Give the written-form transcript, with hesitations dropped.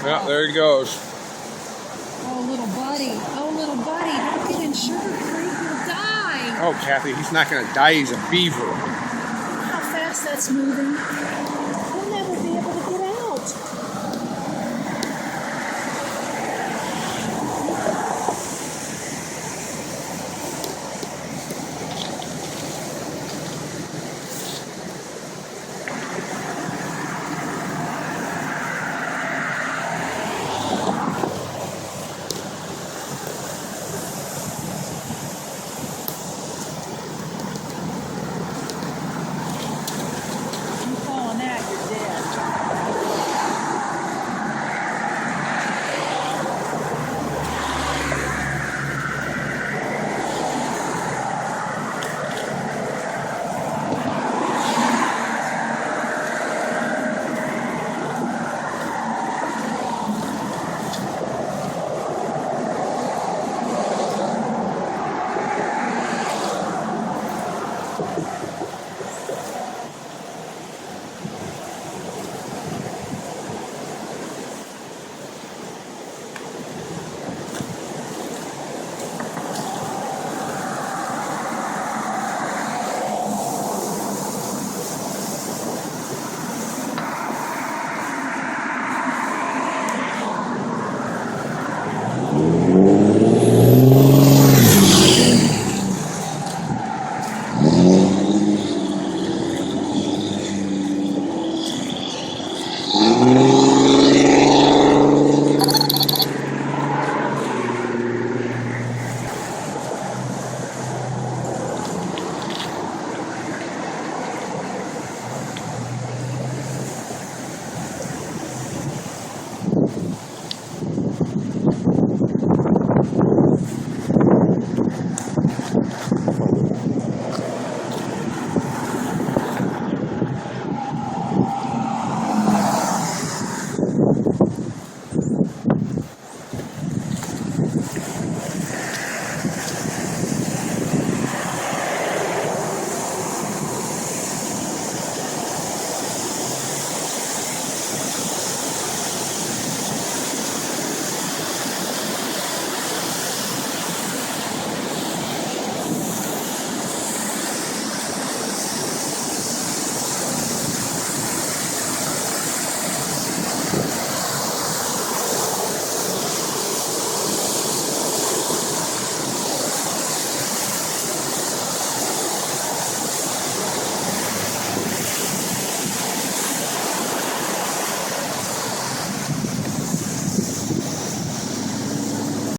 Yeah, there he goes. Oh, little buddy. Oh, little buddy. Don't get in Sugar Creek. You'll die. Oh, Kathy, he's not going to die. He's a beaver. How fast that's moving. He'll never be able to get out. You fall on that, you're dead.